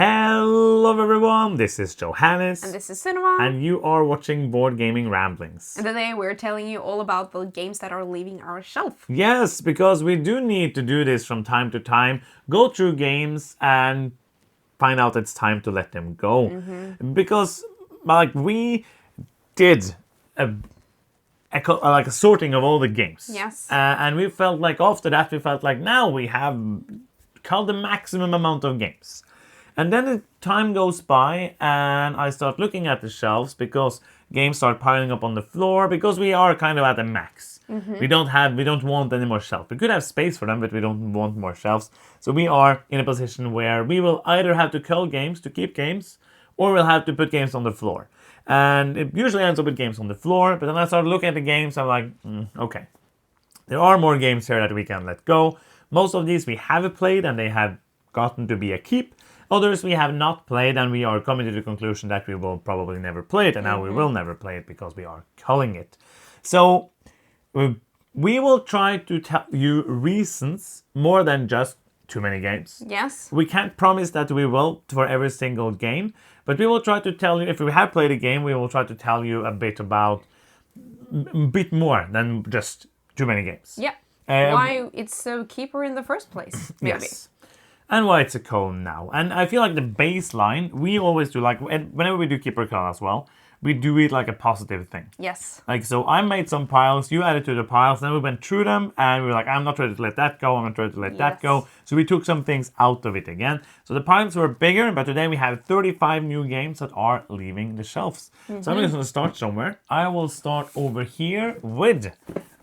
Hello everyone, this is Johannes. And this is Cinema. And you are watching Board Gaming Ramblings. And today we're telling you all about the games that are leaving our shelf. Yes, because we do need to do this from time to time. Go through games and find out it's time to let them go. Because we did a sorting of all the games. Yes. And we felt like after that, now we have culled the maximum amount of games. And then the time goes by and I start looking at the shelves because games start piling up on the floor because we are kind of at the max. We don't want any more shelves. We could have space for them, but we don't want more shelves. So we are in a position where we will either have to cull games to keep games, or we'll have to put games on the floor. And it usually ends up with games on the floor, but then I start looking at the games, I'm like, okay. There are more games here that we can let go. Most of these we have played and they have gotten to be a keep. Others we have not played and we are coming to the conclusion that we will probably never play it, and now we will never play it because we are culling it. So we will try to tell you reasons more than just too many games. Yes. We can't promise that we will for every single game, but we will try to tell you, if we have played a game, we will try to tell you a bit more than just too many games. Yeah. Why it's a keeper in the first place, maybe. Yes. And why it's a cull now. And I feel like the baseline, we always do, whenever we do keeper cull as well, we do it like a positive thing. Yes. So I made some piles, you added to the piles, then we went through them, and we were like, I'm not ready to let that go, I'm not ready to let that go. So we took some things out of it again. So the piles were bigger, but today we have 35 new games that are leaving the shelves. So I'm just going to start somewhere. I will start over here with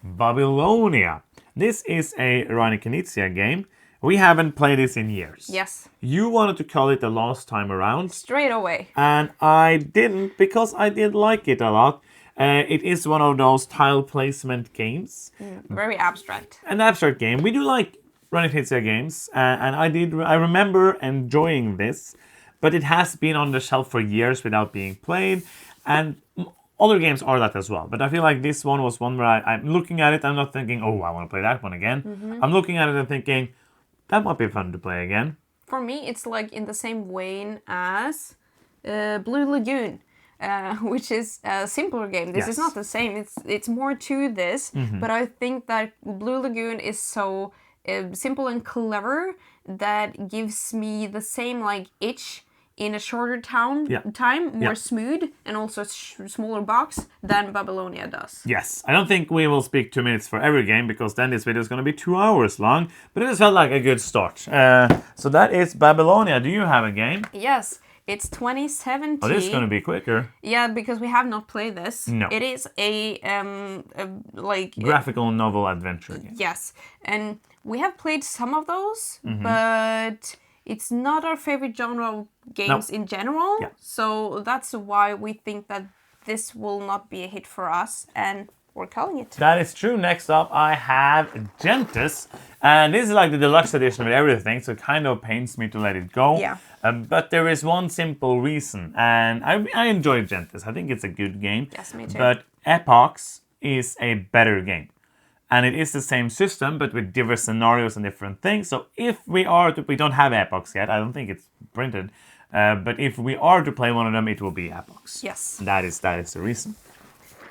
Babylonia. This is a Rani Knizia game. We haven't played this in years. Yes. You wanted to cull it the last time around. Straight away. And I didn't because I did like it a lot. It is one of those tile placement games. Very abstract. An abstract game. We do like Rani Knizia games. And I remember enjoying this. But it has been on the shelf for years without being played. And other games are that as well. But I feel like this one was one where I'm looking at it. I'm not thinking, oh, I want to play that one again. I'm looking at it and thinking, that might be fun to play again. For me, it's like in the same vein as Blue Lagoon, which is a simpler game. This is not the same. It's more to this, but I think that Blue Lagoon is so simple and clever that gives me the same itch in a shorter time, more smooth, and also a smaller box than Babylonia does. Yes, I don't think we will speak 2 minutes for every game, because then this video is going to be 2 hours long, but it just felt like a good start. So that is Babylonia. Do you have a game? Yes, it's 2017. Oh, this is going to be quicker. Yeah, because we have not played this. No. It is a graphical novel adventure game. Yes, and we have played some of those, but it's not our favorite genre of games in general. Yeah. So that's why we think that this will not be a hit for us, and we're calling it. That is true. Next up, I have Gentis. And this is like the deluxe edition with everything, so it kind of pains me to let it go. Yeah. But there is one simple reason, and I enjoy Gentis. I think it's a good game. Yes, me too. But Epochs is a better game. And it is the same system, but with different scenarios and different things. So if we don't have Epochs yet, I don't think it's printed. But if we are to play one of them, it will be Epochs. Yes. That is the reason.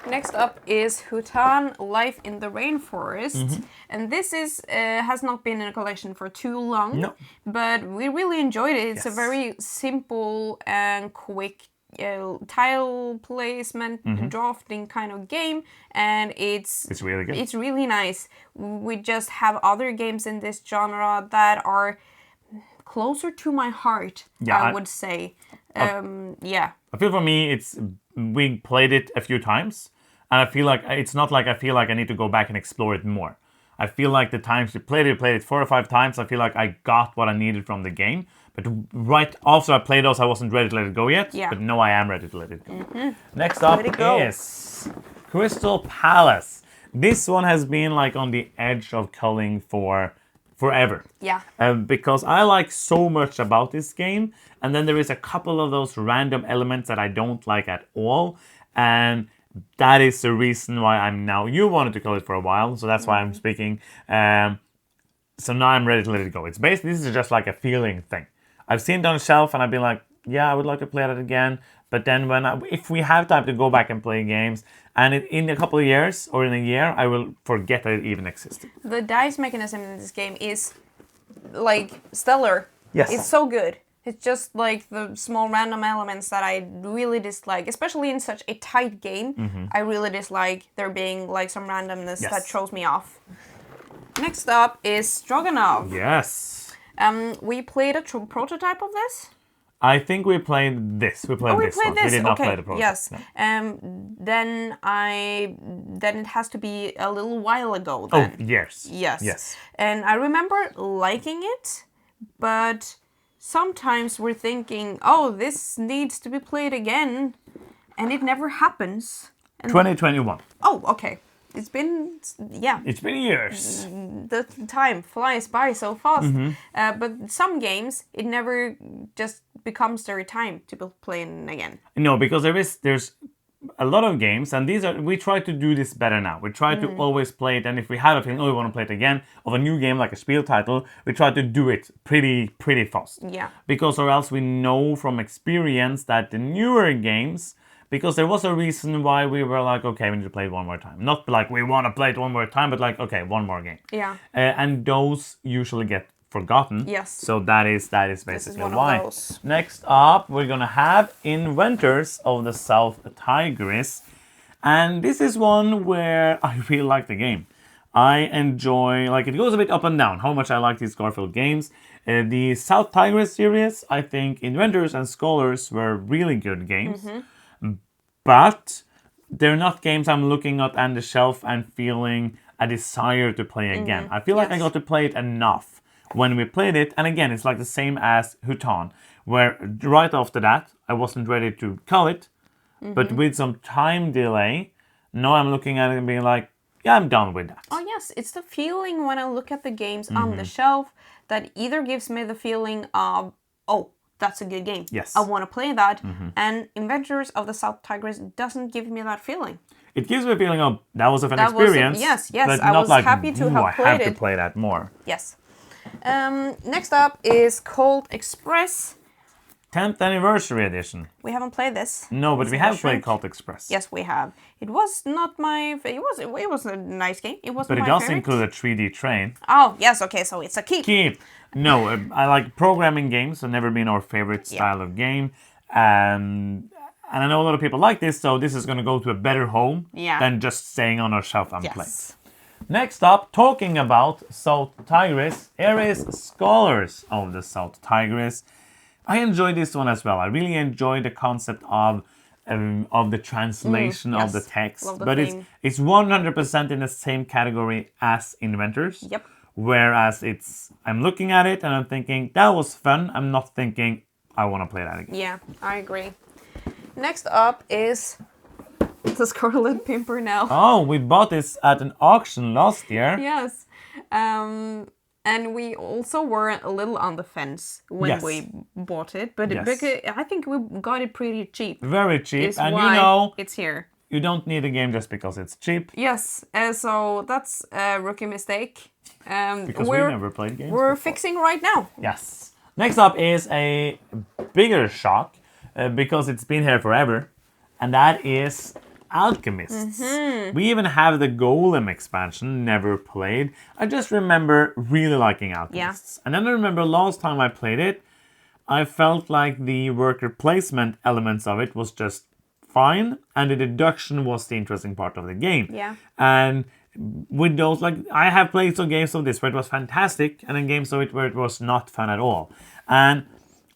Next up is Hutan, Life in the Rainforest. And this is has not been in a collection for too long. No. But we really enjoyed it. It's a very simple and quick tile placement, drafting kind of game, and it's really good. It's really nice. We just have other games in this genre that are closer to my heart, I would say. I feel for me, we played it a few times, and I feel like it's not like I feel like I need to go back and explore it more. I feel like the times we played it 4 or 5 times, I feel like I got what I needed from the game. But right after I played those, I wasn't ready to let it go yet. Yeah. But now I am ready to let it go. Next up is Crystal Palace. This one has been on the edge of culling for forever. Yeah. Because I like so much about this game. And then there is a couple of those random elements that I don't like at all. And that is the reason why you wanted to cull it for a while. So that's why I'm speaking. So now I'm ready to let it go. This is just like a feeling thing. I've seen it on the shelf and I've been like, yeah, I would like to play that again. But then if we have time to go back and play games, and in a couple of years or in a year, I will forget that it even existed. The dice mechanism in this game is like stellar. Yes. It's so good. It's just like the small random elements that I really dislike, especially in such a tight game. I really dislike there being like some randomness that throws me off. Next up is Stroganoff. Yes. We played a prototype of this. I think we played this. We played this one. We did not play the prototype. Yes. No. Then it has to be a little while ago. Oh, Then. years. Yes. And I remember liking it, but sometimes we're thinking, oh, this needs to be played again, and it never happens. And 2021. Oh, okay. It's been, It's been years. the time flies by so fast. But some games, it never just becomes their time to be playing again. No, because there's a lot of games, and we try to do this better now. We try to always play it, and if we have a feeling, we want to play it again, of a new game like a Spiel title, we try to do it pretty fast. Yeah. Because or else we know from experience that the newer games, because there was a reason why we were like, okay, we need to play it one more time. Not like we want to play it one more time, but like, okay, one more game. Yeah. And those usually get forgotten. Yes. So that is basically This is one why. of those. Next up, we're gonna have Inventors of the South Tigris, and this is one where I really like the game. I enjoy, like, it goes a bit up and down how much I like these Garfield games. The South Tigris series, I think Inventors and Scholars were really good games, but they're not games I'm looking at on the shelf and feeling a desire to play again. I feel like I got to play it enough when we played it, and again, it's like the same as Hutan, where right after that, I wasn't ready to cull it, but with some time delay, now I'm looking at it and being like, yeah, I'm done with that. Oh yes, it's the feeling when I look at the games on the shelf that either gives me the feeling of, oh, that's a good game. Yes. I want to play that. And Inventors of the South Tigris doesn't give me that feeling. It gives me a feeling of, that was a fun experience. Yes. But I not was like, happy to have I played have it. to play that more. Yes. Next up is Cold Express. 10th anniversary edition. We haven't played this. No, but It's we a have mushroom. played Cult Express. Yes, we have. It was not my. It was a nice game. It wasn't But it my does favorite. include a 3D train. Oh yes, okay. So it's a keep. Keep. No, I like programming games. Have never been our favorite style of game. And I know a lot of people like this, so this is going to go to a better home than just staying on our shelf unplayed. Yes. Next up, talking about South Tigris, here is Scholars of the South Tigris. I enjoyed this one as well. I really enjoyed the concept of the translation of the text. Love the But theme. it's 100% in the same category as Inventors. Yep. Whereas I'm looking at it and I'm thinking, that was fun. I'm not thinking, I want to play that again. Yeah, I agree. Next up is the Scarlet Pimpernel. Oh, we bought this at an auction last year. Yes. And we also were a little on the fence when we bought it, but because I think we got it pretty cheap. Very cheap, Is and why it's here. You don't need a game just because it's cheap. Yes, so that's a rookie mistake. Because we never played games We're before. fixing right now. Yes. Next up is a bigger shock, because it's been here forever, and that is Alchemists. We even have the Golem expansion, never played. I just remember really liking Alchemists. And then I remember last time I played it, I felt like the worker placement elements of it was just fine, and the deduction was the interesting part of the game. Yeah. And with those, like, I have played some games of this where it was fantastic, and then games of it where it was not fun at all. And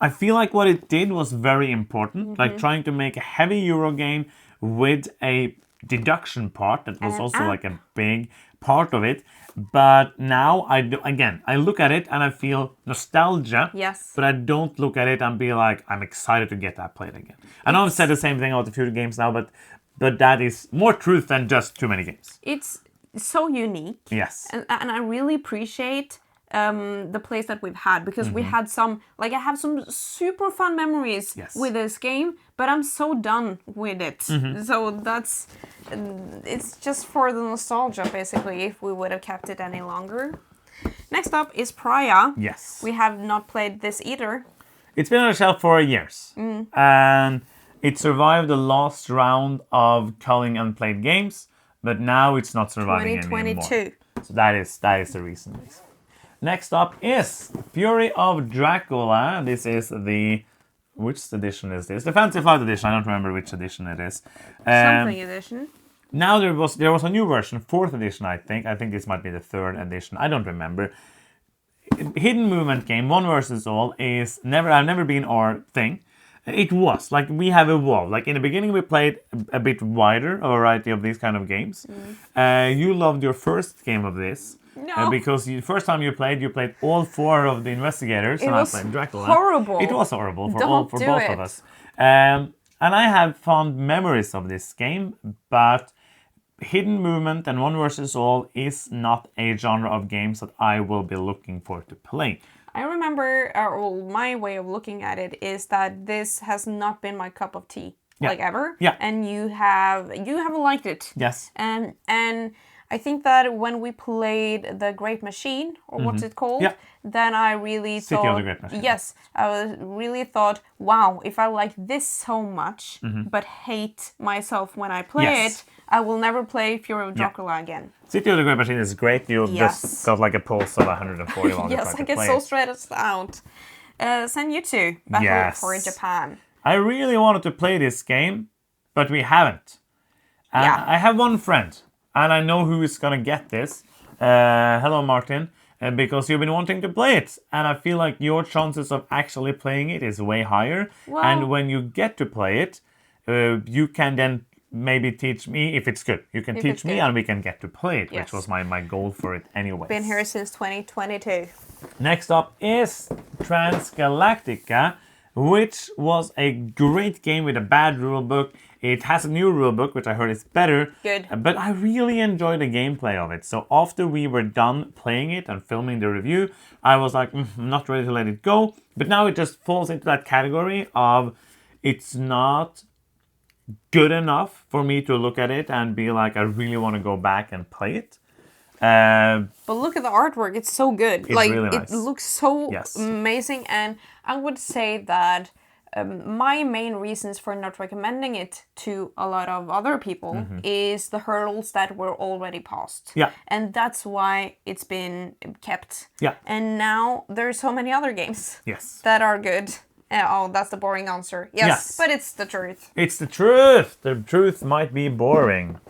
I feel like what it did was very important, like trying to make a heavy Euro game with a deduction part that was also like a big part of it. But now I look at it and I feel nostalgia. Yes. But I don't look at it and be like, I'm excited to get that played again. I know I've said the same thing about the future games now, but that is more truth than just too many games. It's so unique. Yes. And I really appreciate the plays that we've had, because we had some, like, I have some super fun memories with this game, but I'm so done with it. So that's, it's just for the nostalgia, basically, if we would have kept it any longer. Next up is Praia. Yes. We have not played this either. It's been on the shelf for years. And it survived the last round of culling unplayed games, but now it's not surviving anymore. 2022. So that is the reason. Basically. Next up is Fury of Dracula. This is the... Which edition is this? The Fantasy Flight edition. I don't remember which edition it is. Something edition. Now there was a new version, 4th edition, I think. I think this might be the 3rd edition. I don't remember. Hidden movement game, one versus all, is never been our thing. It was like we have evolved. Like in the beginning, we played a bit wider a variety of these kind of games. You loved your first game of this. No. Because the first time you played all 4 of the investigators, and I played Dracula. Horrible. It was horrible for Don't both do of it. us. And I have fond memories of this game, but hidden movement and one versus all is not a genre of games that I will be looking for to play. I remember, my way of looking at it is that this has not been my cup of tea, like ever. Yeah. And you have liked it. Yes. And I think that when we played The Great Machine, or what's it called, then I really City of the Great Machine. Yes, really thought, wow, if I like this so much, but hate myself when I play it, I will never play Fury of Dracula again. City of the Great Machine is great. You just got like a pulse of 140 while Yes, I you get play so it. stressed out. Send you to Battle for Japan. I really wanted to play this game, but we haven't. I have one friend, and I know who is gonna get this. Hello, Martin. Because you've been wanting to play it, and I feel like your chances of actually playing it is way higher. Well, and when you get to play it, you can then maybe teach me if it's good. You can teach me, and we can get to play it, which was my goal for it anyway. Been here since 2022. Next up is Transgalactica, which was a great game with a bad rulebook. It has a new rulebook, which I heard is better. Good. But I really enjoyed the gameplay of it. So after we were done playing it and filming the review, I was like, I'm not ready to let it go. But now it just falls into that category of it's not good enough for me to look at it and be like, I really want to go back and play it. But look at the artwork; it's so good. It's really nice. It looks so amazing, and I would say that my main reasons for not recommending it to a lot of other people is the hurdles that were already passed. Yeah. And that's why it's been kept. Yeah. And now there's so many other games that are good. Oh, that's the boring answer. Yes, but it's the truth. It's the truth. The truth might be boring.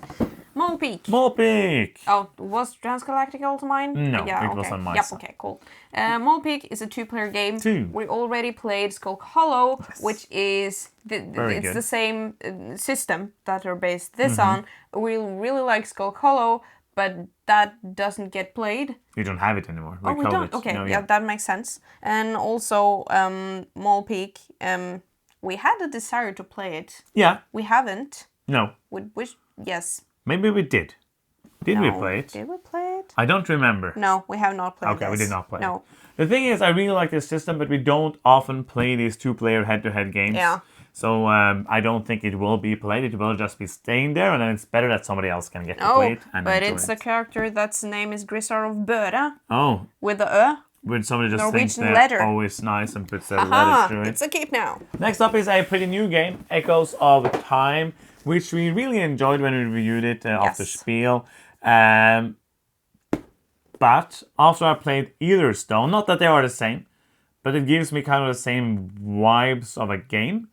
Mole Peak. Mole Peak. Oh, was Transgalactic also mine? No, it was on my side. Okay, cool. Mole Peak is a 2-player game. 2. We already played Skull Hollow, which is good. the same system that are based this on. We really like Skull Hollow, but that doesn't get played. You don't have it anymore. We don't? Okay, that makes sense. And also, Mole Peak, we had a desire to play it. Yeah. We haven't. No. Yes. Maybe we did. Did we play it? Did we play it? I don't remember. No, we have not played Okay, we did not play No. it. The thing is, I really like this system, but we don't often play these 2-player head-to-head games. Yeah. So I don't think it will be played. It will just be staying there, and then it's better that somebody else can get to play it. But it's a character that's name is Grisar of Børa. Oh. With the Ö. When somebody just Norwegian thinks they're letter. always nice and puts their letters through it. It's a keep now. Next up is a pretty new game, Echoes of Time, which we really enjoyed when we reviewed it off the spiel. But after I played Either Stone, not that they are the same, but it gives me kind of the same vibes of a game.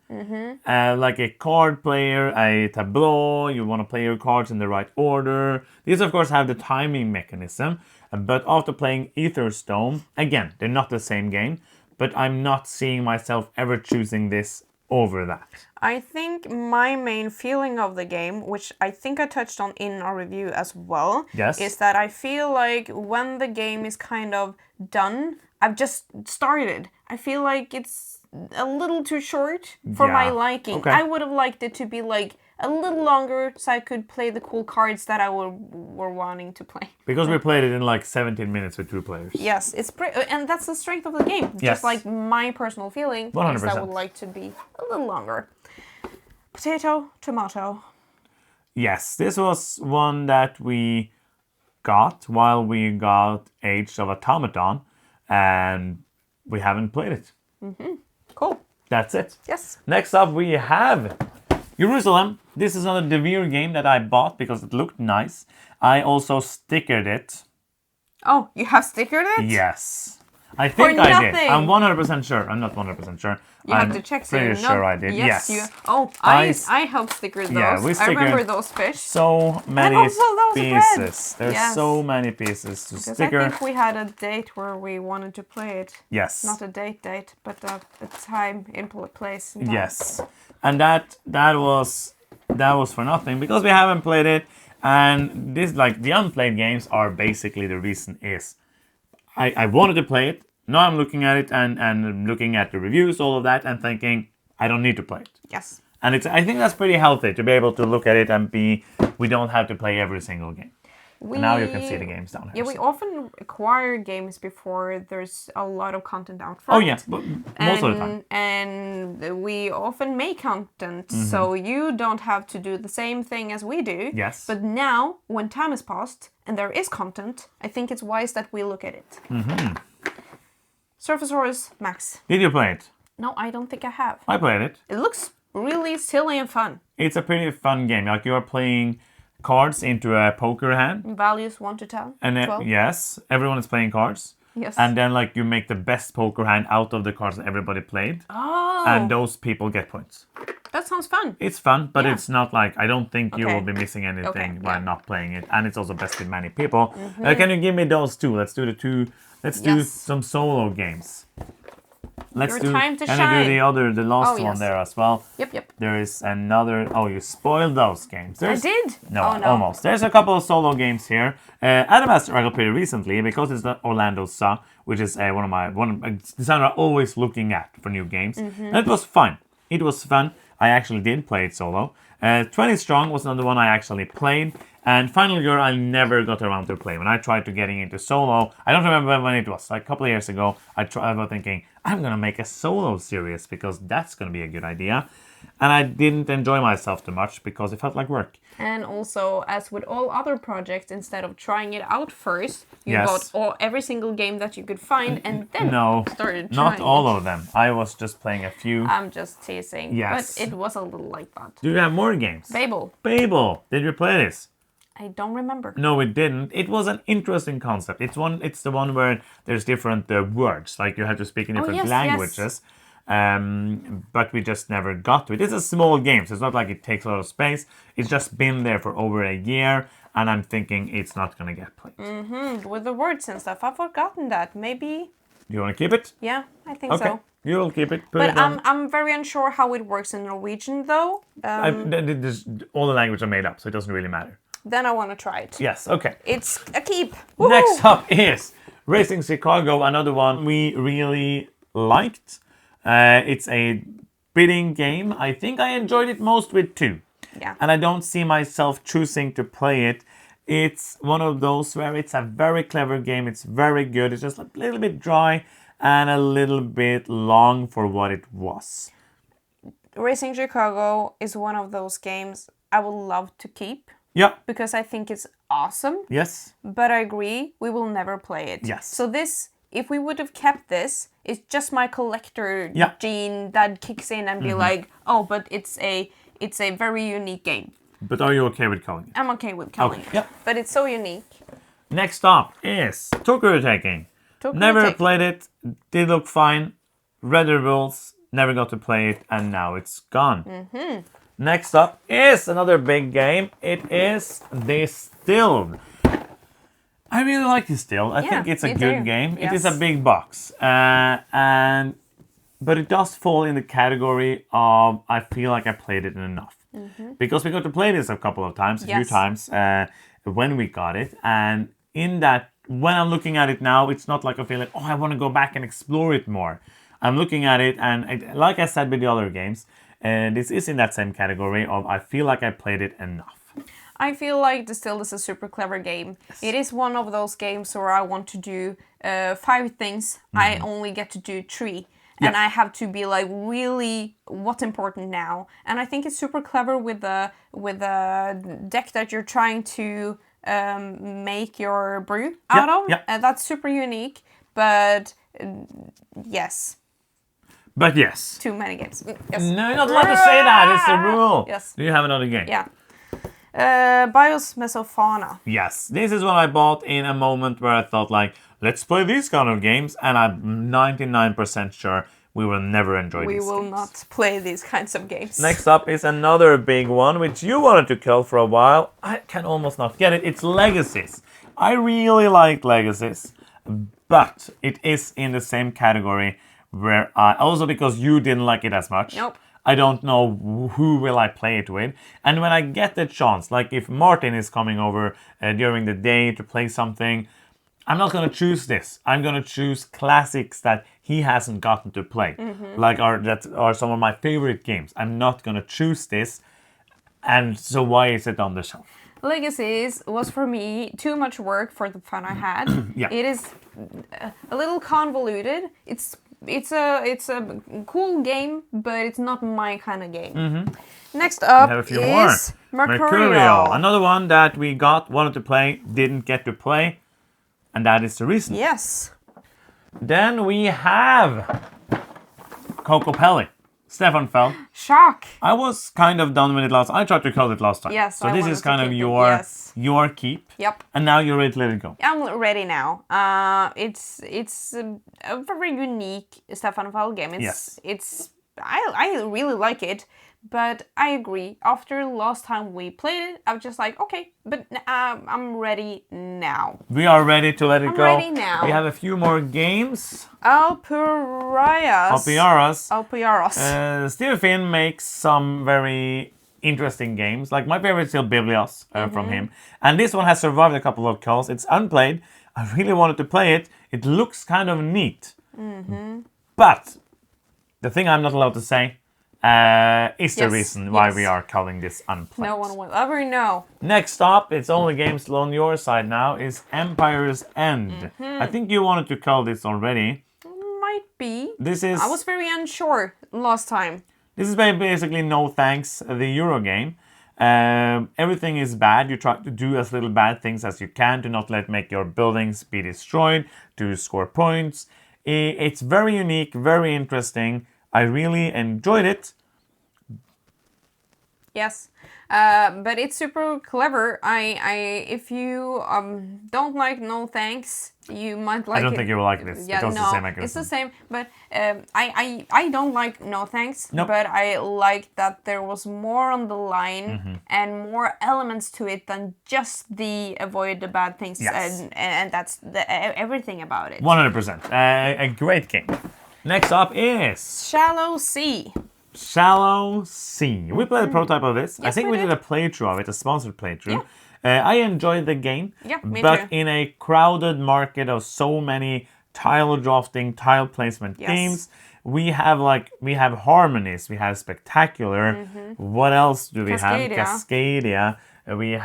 Like a card player, a tableau, you want to play your cards in the right order. These, of course, have the timing mechanism. But after playing Ether Stone, again, they're not the same game, but I'm not seeing myself ever choosing this over that. I think my main feeling of the game, which I think I touched on in our review as well, is that I feel like when the game is kind of done, I've just started. I feel like it's a little too short for my liking. Okay. I would have liked it to be like a little longer so I could play the cool cards that I were wanting to play. Because we played it in like 17 minutes with 2 players. Yes, and that's the strength of the game. Just like my personal feeling 100%. is I would like to be a little longer. Potato, tomato. Yes, this was one that we got while we got Age of Automaton, and we haven't played it. Cool. That's it. Yes. Next up, we have Jerusalem. This is another Devere game that I bought because it looked nice. I also stickered it. Oh, you have stickered it? Yes. I think I did. nothing. I'm 100% sure. I'm not 100% sure. You I'm have to check. So pretty you're sure not- I did. Yes. You. Oh, I helped sticker those. Yeah, we I remember stickered those fish. So many also those pieces. breads. There's Yes. so many pieces to Because sticker. I think we had a date where we wanted to play it. Yes. Not a date, but a time in place. And Yes. And that was for nothing because we haven't played it. And this, like, the unplayed games are basically the reason is I wanted to play it. Now I'm looking at it and looking at the reviews, all of that, and thinking I don't need to play it. Yes. And I think that's pretty healthy to be able to look at it and we don't have to play every single game. And now you can see the games down here. Yeah, we so. often acquire games before there's a lot of content out Oh front. yeah, but most of the time. And we often make content, so you don't have to do the same thing as we do. Yes. But now, when time has passed and there is content, I think it's wise that we look at it. Surfasaurus Max. Did you play it? No, I don't think I have. I played it. It looks really silly and fun. It's a pretty fun game. Like, you are playing cards into a poker hand. Values 1 to 10. And 12. yes, everyone is playing cards. Yes. And then, like, you make the best poker hand out of the cards that everybody played. Oh. And those people get points. That sounds fun. It's fun, but Yeah. it's not like, I don't think you Okay. will be missing anything Okay, while yeah. not playing it. And it's also best with many people. Can you give me those two? Let's do the two. Let's do Yes. some solo games. Let's Your do. time to can I do shine. the last Oh, one yes. there as well? Yep. There is another. Oh, you spoiled those games. I There's, did. No, Oh, no. almost. There's a couple of solo games here. Adam has struggled pretty recently because it's the Orlando Sa, which is a designer I'm always looking at for new games. And it was fun. It was fun. I actually did play it solo. 20 Strong was another one I actually played. And Final Girl, I never got around to play. When I tried to getting into solo, I don't remember when it was, like a couple of years ago, I was thinking, I'm going to make a solo series because that's going to be a good idea. And I didn't enjoy myself too much because it felt like work. And also, as with all other projects, instead of trying it out first, you Yes. bought every single game that you could find and then No, started trying not all it. of them. I was just playing a few. I'm just teasing. Yes. But it was a little like that. Do you have more games? Babel. Babel. Did you play this? I don't remember. No, it didn't. It was an interesting concept. It's the one where there's different words, like you have to speak in different yes, languages. But we just never got to it. It's a small game, so it's not like it takes a lot of space. It's just been there for over a year, and I'm thinking it's not gonna get played. With the words and stuff, I've forgotten that. Maybe, Do you want to keep it? yeah, I think Okay, so. you'll keep it. Put But it on. I'm very unsure how it works in Norwegian, though. All the languages are made up, so it doesn't really matter. Then I want to try it. Yes. Okay. It's a keep. Next Woohoo! up is Racing Chicago, another one we really liked. It's a bidding game. I think I enjoyed it most with 2. Yeah. And I don't see myself choosing to play it. It's one of those where it's a very clever game. It's very good. It's just a little bit dry and a little bit long for what it was. Racing Chicago is one of those games I would love to keep Yeah. because I think it's awesome. Yes. But I agree, we will never play it. Yes. So this, if we would have kept this, it's just my collector Yeah. gene that kicks in and be like, oh, but it's a very unique game. But are you okay with calling it? I'm okay with killing Okay, it. yeah. But it's so unique. Next up is Tokyo Taking. Tokyo Never Taking. played it. Did look fine. Read the rules. Never got to play it, and now it's gone. Next up is another big game. It is Distilled. I really like Distilled. I think it's a me good too. game. It is Yes. a big box, but it does fall in the category of I feel like I played it enough. Because we got to play this a couple of times, a few Yes. times when we got it, and in that, when I'm looking at it now, it's not like I feel like, oh, I want to go back and explore it more. I'm looking at it, and like I said with the other games, this is in that same category of I feel like I played it enough. I feel like Distilled is a super clever game. It is one of those games where I want to do 5 things. I only get to do 3. And Yeah. I have to be like, really, what's important now? And I think it's super clever with the deck that you're trying to make your brew out of. yeah. And that's super unique. But yes. But yes. Too many games. Yes. No, you're not allowed to say that. It's a rule. Yes. Do you have another game? Yeah. Bios Mesofauna. Yes. This is what I bought in a moment where I thought like, let's play these kind of games. And I'm 99% sure we will never enjoy We these will games. not play these kinds of games. Next up is another big one, which you wanted to kill for a while. I can almost not get it. It's Legacies. I really liked Legacies, but it is in the same category where also because you didn't like it as much. Nope. I don't know who will I play it with. And when I get the chance, like if Martin is coming over during the day to play something, I'm not going to choose this. I'm going to choose classics that he hasn't gotten to play. That are some of my favorite games. I'm not going to choose this. And so why is it on the shelf? Legacies was for me too much work for the fun I had. Yeah. It is a little convoluted. It's a cool game, but it's not my kind of game. Next up We have a few is more. Mercurial. Another one that we wanted to play, didn't get to play. And that is the reason. Yes. Then we have Coco Pelli. Stefan fell. Shock. I was kind of done with it last. I tried to kill it last time. Yes, So I this wanted is to kind of keep it. your Yes. your keep. Yep. And now you're ready to let it go. I'm ready now. It's a very unique Stefan Fall game. I really like it, but I agree. After last time we played it, I was just like, okay, but I'm ready now. We are ready to let it I'm go. ready now. We have a few more games. Alpiaras. Alpiaras. Steve Finn makes some very interesting games. Like my favorite is still Biblios from him. And this one has survived a couple of culls. It's unplayed. I really wanted to play it. It looks kind of neat. But the thing I'm not allowed to say is the Yes, reason why yes. we are calling this unplayed. No one will ever know. Next up, it's only game still on your side now, is Empire's End. I think you wanted to call this already. Might be. This is I was very unsure last time. This is basically No Thanks, the Euro game. Everything is bad. You try to do as little bad things as you can to not make your buildings be destroyed, to score points. It's very unique, very interesting. I really enjoyed it. Yes, but it's super clever. If you don't like No Thanks, you might like it. I don't think you will like this. Yeah, because no, it's the same mechanism. it's the same. But I don't like No Thanks. Nope. But I liked that there was more on the line Mm-hmm. and more elements to it than just the avoid the bad things. Yes. And that's everything about it. 100%. A great game. Next up is Shallow Sea. Shallow Sea. We played a prototype of this. I Yes, think we we did did. a playthrough of it, a sponsored playthrough. I enjoyed the game. Yeah, me but too. in a crowded market of so many tile drafting, tile placement Yes. games, we have harmonies, we have spectacular. What else do we have? Cascadia. We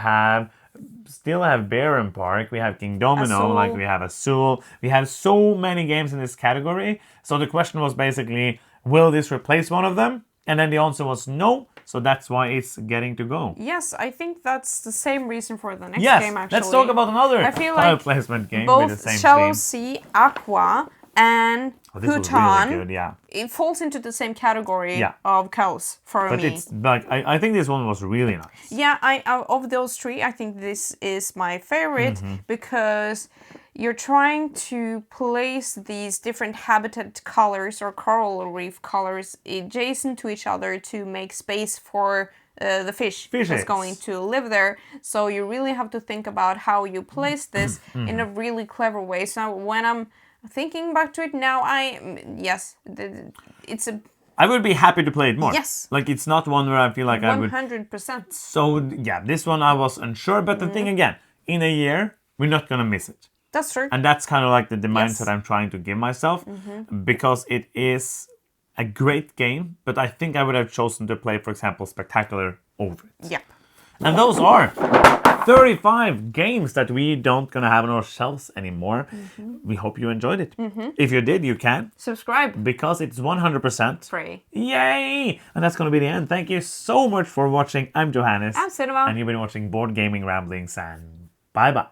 still have Baron Park. We have King Domino. Azul. Like we have Azul. We have so many games in this category. So the question was basically, will this replace one of them? And then the answer was no. So that's why it's getting to go. Yes, I think that's the same reason for the next Yes, game, actually. let's talk about another I feel tile like placement game with the both same Shallow theme. Sea, Aqua, and Oh, this was Hutan, really good, yeah. it falls into the same category Yeah. of cows for But me. it's like I think this one was really nice. Yeah, of those three, I think this is my favorite Mm-hmm. because you're trying to place these different habitat colors or coral reef colors adjacent to each other to make space for the fish that's Fishes. going to live there. So you really have to think about how you place this in a really clever way. So when I'm thinking back to it now, it's a I would be happy to play it more. Yes. Like it's not one where I feel like I would. 100%. So yeah, this one I was unsure. But the thing again, in a year we're not gonna miss it. That's true. And that's kind of like the mindset Yes. I'm trying to give myself because it is a great game, but I think I would have chosen to play, for example, Spectacular over it. Yep. And those are 35 games that we don't gonna have on our shelves anymore. We hope you enjoyed it. If you did, you can, Subscribe. because it's 100% Free. Yay! And that's gonna be the end. Thank you so much for watching. I'm Johannes. I'm Cinema. And you've been watching Board Gaming Ramblings, and bye-bye.